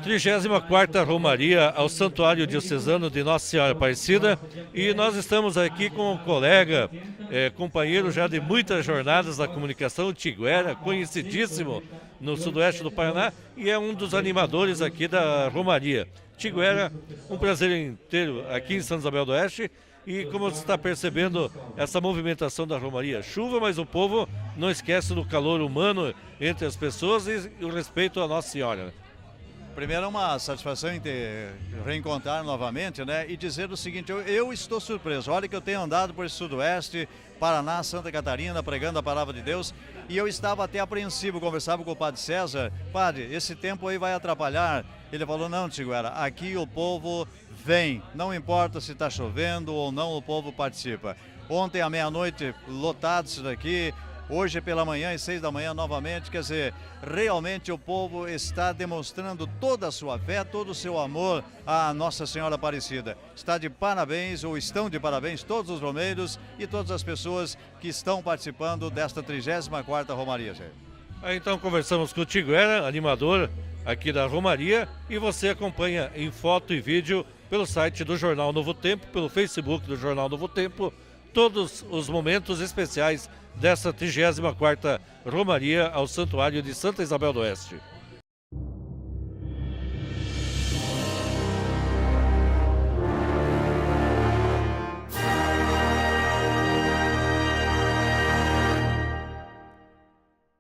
34ª Romaria ao Santuário Diocesano de Nossa Senhora Aparecida, e nós estamos aqui com um colega, companheiro já de muitas jornadas da comunicação, Tiguera, conhecidíssimo no sudoeste do Paraná, e é um dos animadores aqui da Romaria. Tiguera, um prazer inteiro aqui em Santa Isabel do Oeste. E como você está percebendo essa movimentação da Romaria? Chuva, mas o povo não esquece do calor humano entre as pessoas e o respeito à Nossa Senhora. Primeiro, é uma satisfação em te reencontrar novamente, né? E dizer o seguinte, eu estou surpreso. Olha que eu tenho andado por esse Sudoeste, Paraná, Santa Catarina, pregando a palavra de Deus, e eu estava até apreensivo, conversava com o Padre César. Padre, esse tempo aí vai atrapalhar? Ele falou, não, Tiguera, aqui o povo vem, não importa se está chovendo ou não, o povo participa. Ontem à meia-noite, lotado isso daqui. Hoje pela manhã, às 6 da manhã, novamente, quer dizer, realmente o povo está demonstrando toda a sua fé, todo o seu amor à Nossa Senhora Aparecida. Está de parabéns, ou estão de parabéns, todos os romeiros e todas as pessoas que estão participando desta 34ª Romaria, gente. Então conversamos com o Tiguera, animador aqui da Romaria, e você acompanha em foto e vídeo pelo site do Jornal Novo Tempo, pelo Facebook do Jornal Novo Tempo, todos os momentos especiais dessa 34ª Romaria ao Santuário de Santa Isabel do Oeste.